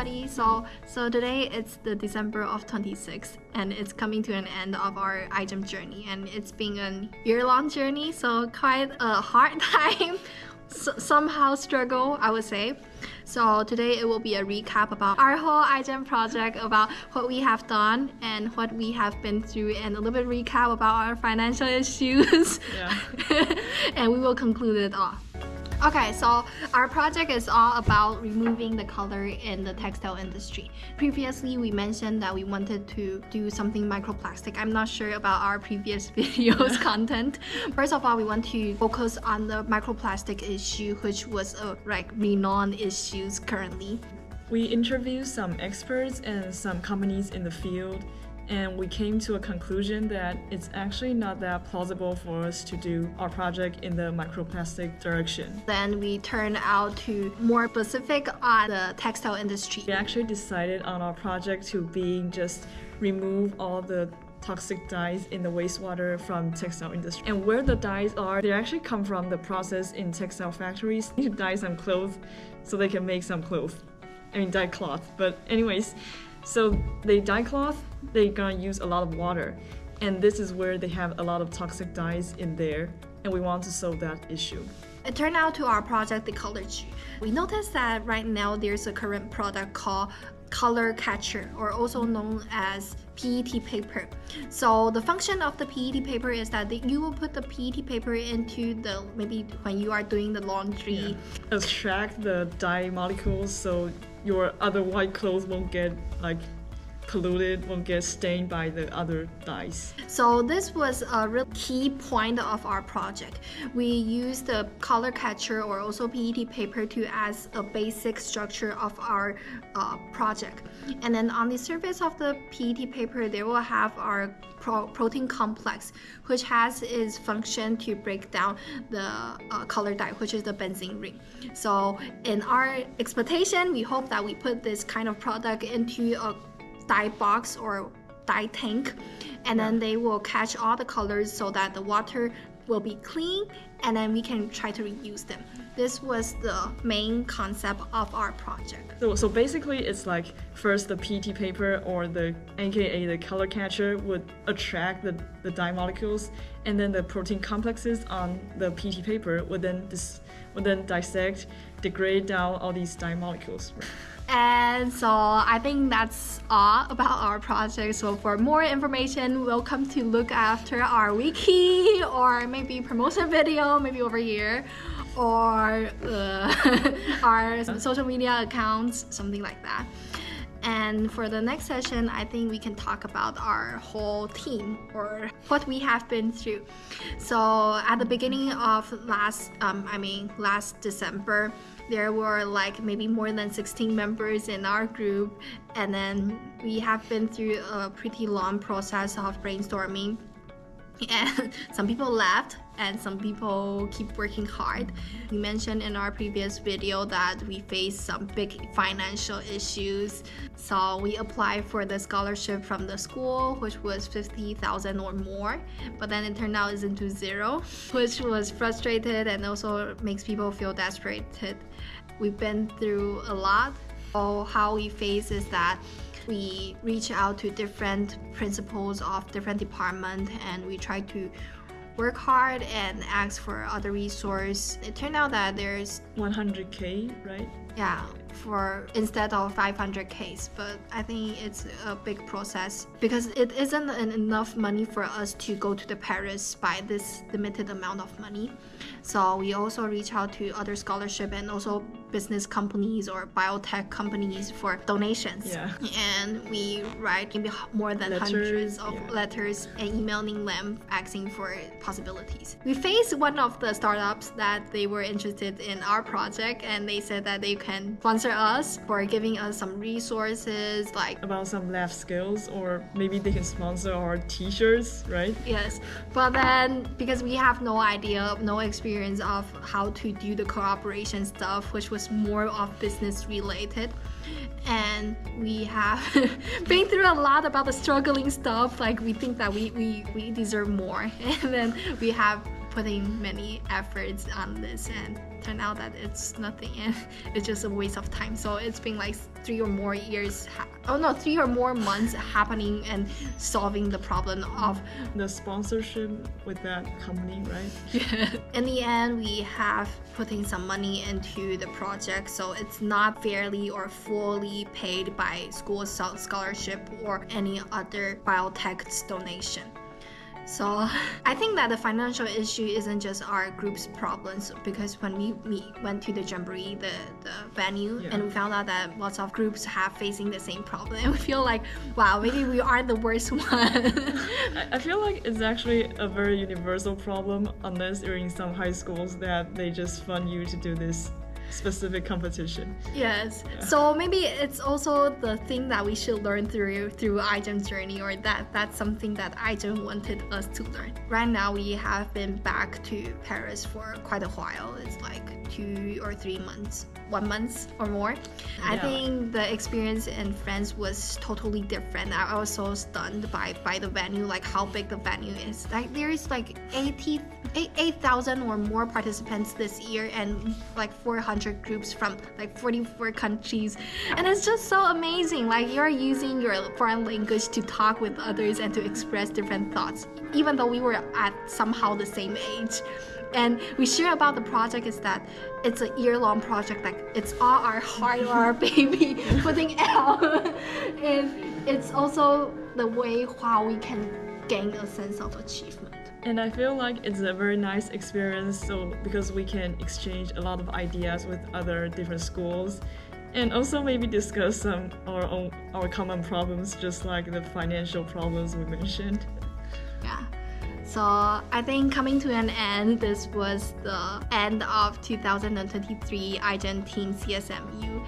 everybody. So today it's the December of 26th and it's coming to an end of our iGEM journey, and it's been a year-long journey, so quite a hard time, somehow struggle, I would say. So today it will be a recap about our whole iGEM project, about what we have done and what we have been through, and a little bit recap about our financial issues. Yeah. And we will conclude it all. Okay, so our project is all about removing the color in the textile industry. Previously, we mentioned that we wanted to do something microplastic. I'm not sure about our previous videos content. First of all, we want to focus on the microplastic issue, which was a renowned issue currently. We interviewed some experts and some companies in the field, and we came to a conclusion that it's actually not that plausible for us to do our project in the microplastic direction. Then we turned out to more specific on the textile industry. We actually decided on our project to be just remove all the toxic dyes in the wastewater from textile industry. And where the dyes are, they actually come from the process in textile factories to dye some clothes so they can make some clothes. Dye cloth. But anyways, so they dye cloth, they're gonna use a lot of water, and this is where they have a lot of toxic dyes in there, and we want to solve that issue. It turned out to our project, the color. We noticed that right now there's a current product called color catcher, or also known as PET paper. So the function of the PET paper is that you will put the PET paper into the, maybe when you are doing the laundry. Yeah. Extract the dye molecules so your other white clothes won't get polluted, won't get stained by the other dyes. So this was a real key point of our project. We used the color catcher, or also PET paper, to as a basic structure of our project. And then on the surface of the PET paper, they will have our protein complex, which has its function to break down the color dye, which is the benzene ring. So in our expectation, we hope that we put this kind of product into a dye box or dye tank, and then they will catch all the colors so that the water will be clean, and then we can try to reuse them. This was the main concept of our project. So basically it's like, first the PET paper, or the aka the color catcher, would attract the dye molecules, and then the protein complexes on the PET paper would then dissect, degrade down all these dye molecules. And so I think that's all about our project. So for more information, welcome to look after our wiki, or maybe promotion video, maybe over here, or our social media accounts, something like that. And for the next session, I think we can talk about our whole team, or what we have been through. So at the beginning of last December, there were maybe more than 16 members in our group, and then we have been through a pretty long process of brainstorming. And some people left and some people keep working hard. We mentioned in our previous video that we faced some big financial issues. So we applied for the scholarship from the school, which was 50,000 or more, but then it turned out it's into zero, which was frustrated and also makes people feel desperate. We've been through a lot. So how we face is that we reach out to different principals of different departments, and we try to work hard and ask for other resources. It turned out that there's 100K, right? Yeah, for instead of 500K, but I think it's a big process because it isn't enough money for us to go to the Paris by this limited amount of money. So we also reach out to other scholarship and also business companies or biotech companies for donations. Yeah. And we write maybe more than hundreds of letters and emailing them asking for possibilities. We faced one of the startups that they were interested in our project, and they said that they can sponsor us for giving us some resources, about some lab skills, or maybe they can sponsor our t-shirts, right? Yes, but then because we have no idea, no experience of how to do the cooperation stuff, which was more of business related, and we have been through a lot about the struggling stuff. We think that we deserve more, and then we have putting many efforts on this and turned out that it's nothing and it's just a waste of time. So it's been like 3 or more months happening and solving the problem of the sponsorship with that company, right? Yeah. In the end, we have putting some money into the project, so it's not fairly or fully paid by school scholarship or any other biotech donation. So I think that the financial issue isn't just our group's problems, because when we went to the Jamboree, the venue, and we found out that lots of groups have facing the same problem, and we feel like, wow, maybe we aren't the worst one. I feel like it's actually a very universal problem, unless you're in some high schools that they just fund you to do this specific competition. Yes. Yeah. So maybe it's also the thing that we should learn through iGEM's journey, or that's something that iGEM wanted us to learn. Right now we have been back to Paris for quite a while. It's like 2 or 3 months, 1 month or more. Yeah. I think the experience in France was totally different. I was so stunned by the venue, like how big the venue is. Like there is like 8,000 or more participants this year, and like 400 groups from like 44 countries, and it's just so amazing. Like you're using your foreign language to talk with others and to express different thoughts, even though we were at somehow the same age. And we share about the project is that it's a year-long project, like it's all our heart, our baby putting out, and it's also the way how we can gain a sense of achievement. And I feel like it's a very nice experience, so because we can exchange a lot of ideas with other different schools, and also maybe discuss some our common problems, just like the financial problems we mentioned. Yeah. So I think coming to an end, this was the end of 2023 iGEM Team CSMU.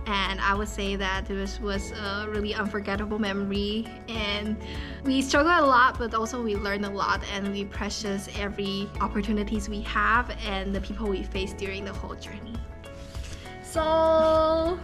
And I would say that this was a really unforgettable memory, and we struggled a lot, but also we learned a lot, and we precious every opportunities we have and the people we face during the whole journey. So